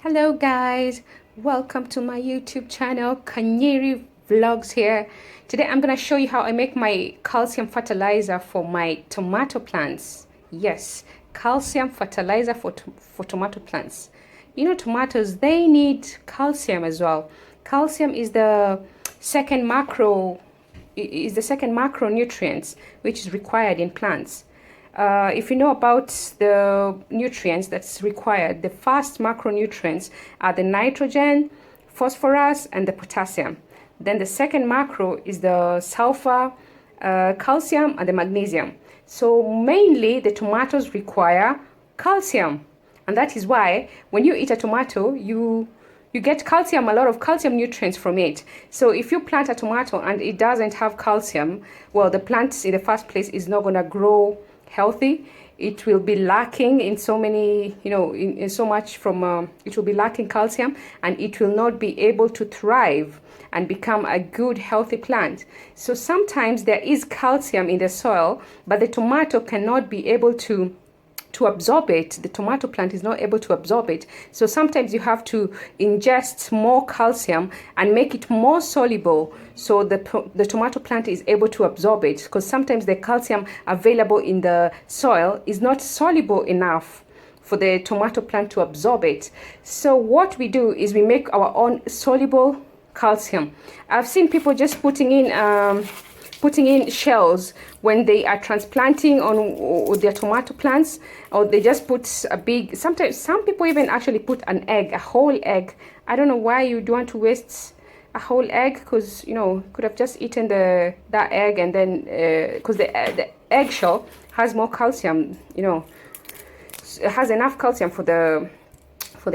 Hello guys, welcome to my YouTube channel, Kanyiri Vlogs here. Today I'm going to show you how I make my calcium fertilizer for my tomato plants. Yes, calcium fertilizer for tomato plants. You know, tomatoes, they need calcium as well. Calcium is the second macronutrients which is required in plants. If you know about the nutrients that's required, the first macronutrients are the nitrogen, phosphorus, and the potassium. Then the second macro is the sulfur, calcium, and the magnesium. So mainly the tomatoes require calcium. And that is why when you eat a tomato, you get calcium, a lot of calcium nutrients from it. So if you plant a tomato and it doesn't have calcium, well, the plant in the first place is not going to grow healthy. It will be lacking in so many, in so much from, it will be lacking calcium, and it will not be able to thrive and become a good healthy plant. So sometimes there is calcium in the soil, but the tomato cannot be able to absorb it. The tomato plant is not able to absorb it. So sometimes you have to ingest more calcium and make it more soluble so the tomato plant is able to absorb it, because sometimes the calcium available in the soil is not soluble enough for the tomato plant to absorb it. So what we do is we make our own soluble calcium. I've seen people just putting in shells when they are transplanting on their tomato plants, or they just put a big, sometimes some people even actually put an egg, a whole egg. I don't know why you don't want to waste a whole egg, because could have just eaten that egg, and then because the eggshell has more calcium, it has enough calcium for the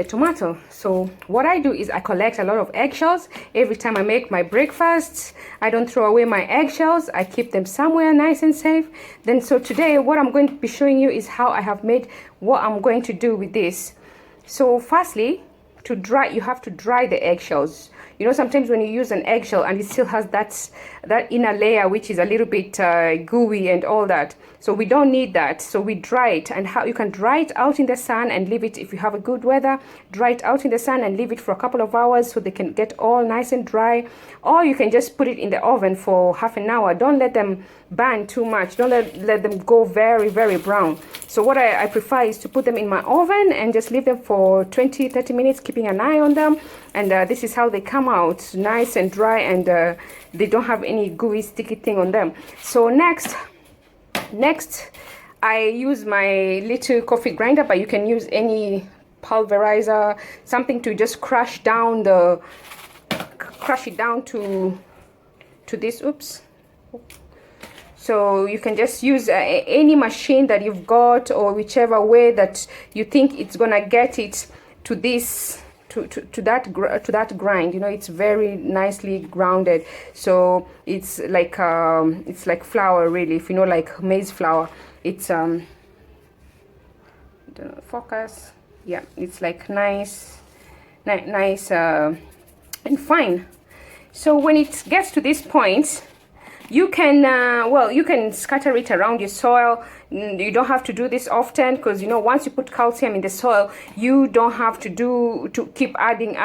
tomato. So what I do is I collect a lot of eggshells every time I make my breakfast. I don't throw away my eggshells. I keep them somewhere nice and safe. Then so today what I'm going to be showing you is how I have made what I'm going to do with this. So firstly, to dry, you have to dry the eggshells. Sometimes when you use an eggshell and it still has that inner layer which is a little bit gooey and all that, so we don't need that. So we dry it, and how you can dry it out in the sun and leave it, if you have a good weather, dry it out in the sun and leave it for a couple of hours so they can get all nice and dry. Or you can just put it in the oven for half an hour. Don't let them burn too much. Don't let them go very, very brown. So what I prefer is to put them in my oven and just leave them for 20-30 minutes, keeping an eye on them. And this is how they come out, nice and dry, and they don't have any gooey sticky thing on them. So next I use my little coffee grinder, but you can use any pulverizer, something to just crush it down to this. Oops. So you can just use any machine that you've got, or whichever way that you think it's gonna get it to this, to that grind. It's very nicely grounded. So it's like flour, really. If like maize flour, it's focus. Yeah, it's like nice and fine. So when it gets to this point, you can you can scatter it around your soil. You don't have to do this often, because once you put calcium in the soil, you don't have to keep adding,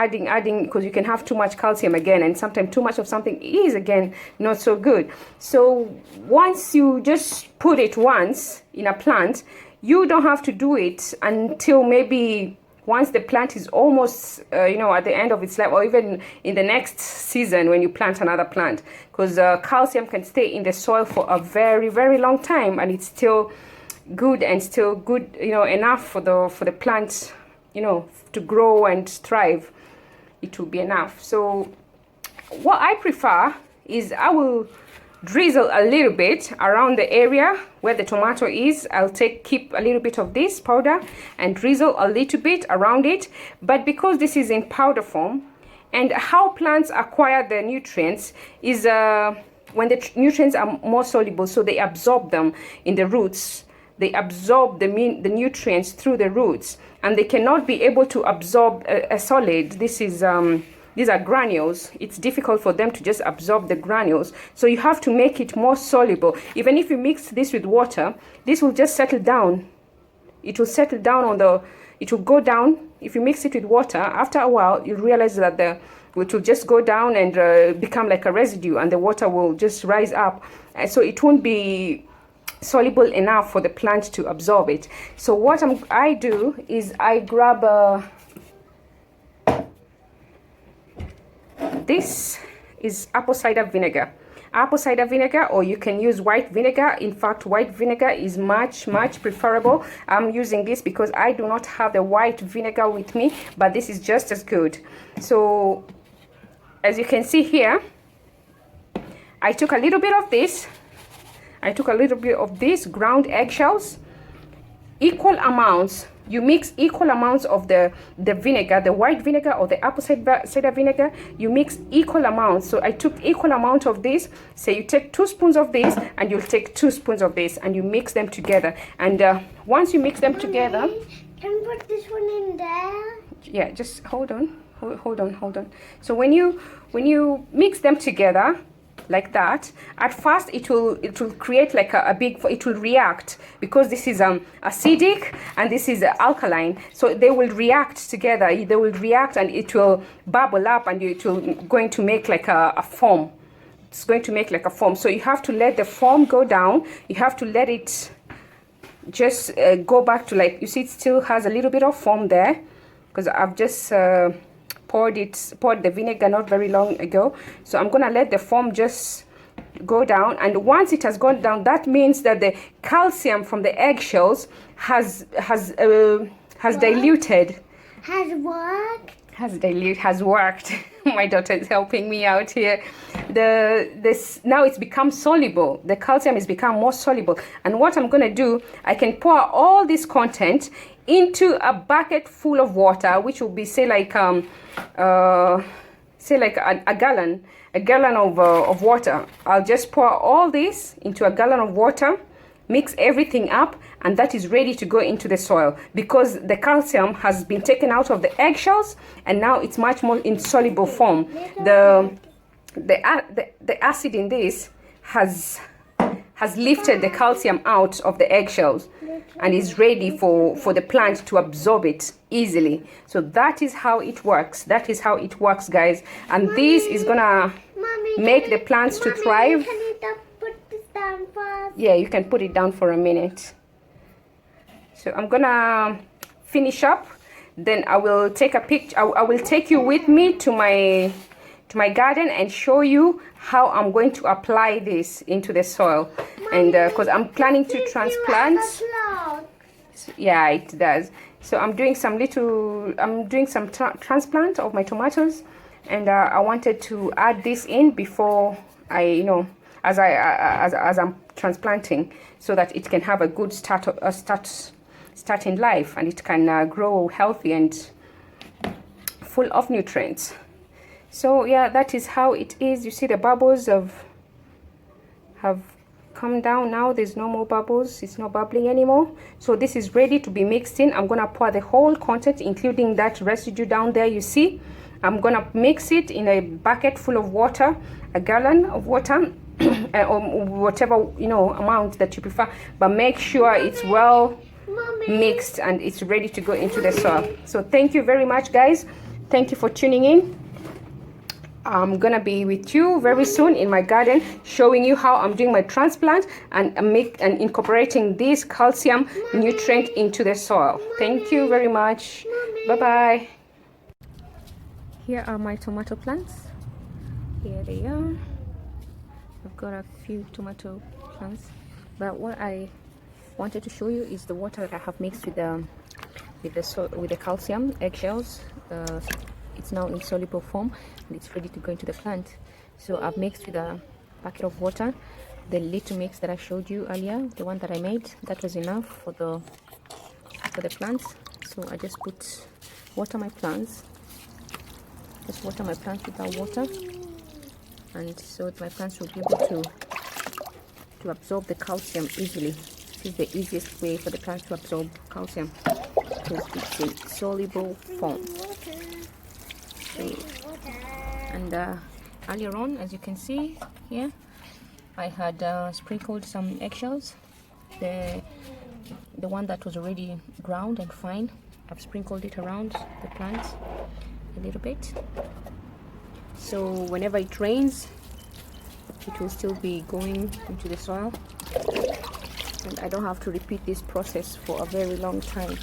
because you can have too much calcium again, and sometimes too much of something is again not so good. So once you just put it once in a plant, you don't have to do it until maybe once the plant is almost, at the end of its life, or even in the next season when you plant another plant, because calcium can stay in the soil for a very, very long time, and it's still good, and still good, enough for the plant, to grow and thrive. It will be enough. So what I prefer is I will drizzle a little bit around the area where the tomato is. I'll keep a little bit of this powder and drizzle a little bit around it. But because this is in powder form, and how plants acquire the nutrients is when the nutrients are more soluble, so they absorb them in the roots. They absorb the nutrients through the roots, and they cannot be able to absorb a solid. These are granules. It's difficult for them to just absorb the granules. So you have to make it more soluble. Even if you mix this with water, this will just settle down. It will settle down on the, it will go down. If you mix it with water, after a while, you realize that it will just go down and become like a residue, and the water will just rise up. And so it won't be soluble enough for the plant to absorb it. So what I do is I grab this is apple cider vinegar. Apple cider vinegar, or you can use white vinegar. In fact, white vinegar is much preferable. I'm using this because I do not have the white vinegar with me, but this is just as good. So as you can see here, I took a little bit of this. I took a little bit of these ground eggshells, equal amounts. You mix equal amounts of the vinegar, the white vinegar or the apple cider vinegar. You mix equal amounts. So I took equal amount of this. So you take 2 spoons of this and you'll take 2 spoons of this, and you mix them together. And once you mix them together, can you put this one in there? Yeah, just hold on. So when you mix them together like that, at first it will create like it will react, because this is acidic and this is alkaline, so they will react together. They will react and it will bubble up, and it will going to make like a foam. It's going to make like a foam. So you have to let the foam go down. You have to let it just go back to, like, you see it still has a little bit of foam there, because I've just poured the vinegar not very long ago. So I'm gonna let the foam just go down, and once it has gone down, that means that the calcium from the eggshells has diluted. Has worked. My daughter is helping me out here. Now it's become soluble. The calcium has become more soluble, and what I'm gonna do, I can pour all this content into a bucket full of water, which will be say like a gallon of water. I'll just pour all this into a gallon of water, mix everything up, and that is ready to go into the soil, because the calcium has been taken out of the eggshells and now it's much more insoluble form. The acid in this has lifted the calcium out of the eggshells and is ready for the plant to absorb it easily. So that is how it works. That is how it works, guys. And this is gonna make the plants to thrive. Can you put this down first? Yeah, you can put it down for a minute. So I'm gonna finish up, then I will take a picture. I will take you with me to my garden and show you how I'm going to apply this into the soil. And because I'm planning to transplant. Yeah, it does. So I'm doing some transplant of my tomatoes, and I wanted to add this in before as I'm transplanting, so that it can have a good start in life, and it can grow healthy and full of nutrients. So yeah, that is how it is. You see the bubbles have come down now. There's no more bubbles. It's not bubbling anymore. So this is ready to be mixed in. I'm gonna pour the whole content, including that residue down there, you see. I'm gonna mix it in a bucket full of water, a gallon of water, or whatever amount that you prefer, but make sure it's well mixed and it's ready to go into the soil. So thank you very much, guys. Thank you for tuning in. I'm gonna be with you very soon in my garden, showing you how I'm doing my transplant and incorporating this calcium nutrient into the soil. Thank you very much. Bye bye. Here are my tomato plants. Here they are. I've got a few tomato plants, but what I wanted to show you is the water that I have mixed with the calcium eggshells. It's now in soluble form and it's ready to go into the plant. So I've mixed with a bucket of water. The little mix that I showed you earlier, the one that I made, that was enough for the plants. So I just water my plants with that water, and so my plants will be able to absorb the calcium easily. This is the easiest way for the plants to absorb calcium, because it's in soluble form. And earlier on, as you can see here, I had sprinkled some eggshells, the one that was already ground and fine, I've sprinkled it around the plants a little bit, so whenever it rains it will still be going into the soil, and I don't have to repeat this process for a very long time.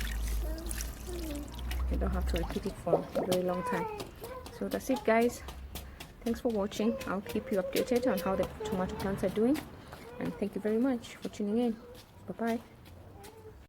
I don't have to repeat it for a very long time. So that's it, guys. Thanks for watching. I'll keep you updated on how the tomato plants are doing, and thank you very much for tuning in. Bye bye.